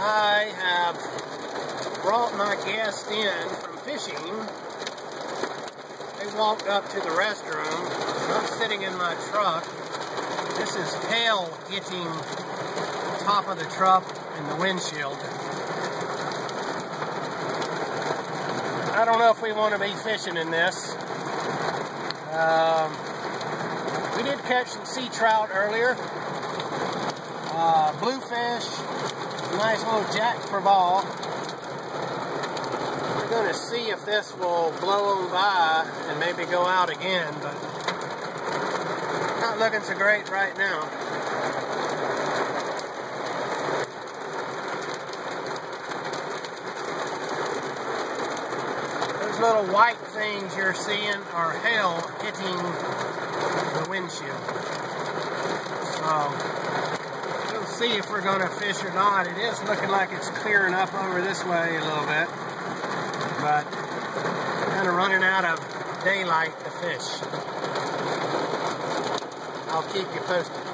I have brought my guest in from fishing. They walked up to the restroom. I'm sitting in my truck. This is hail hitting the top of the truck and the windshield. I don't know if we want to be fishing in this. We did catch some sea trout earlier. Bluefish, nice little jack for ball. We're going to see if this will blow them by and maybe go out again, but not looking so great right now. Those little white things you're seeing are hail hitting the windshield. So we'll see if we're going to fish or not. It is looking like it's clearing up over this way a little bit, but kind of running out of daylight to fish. I'll keep you posted.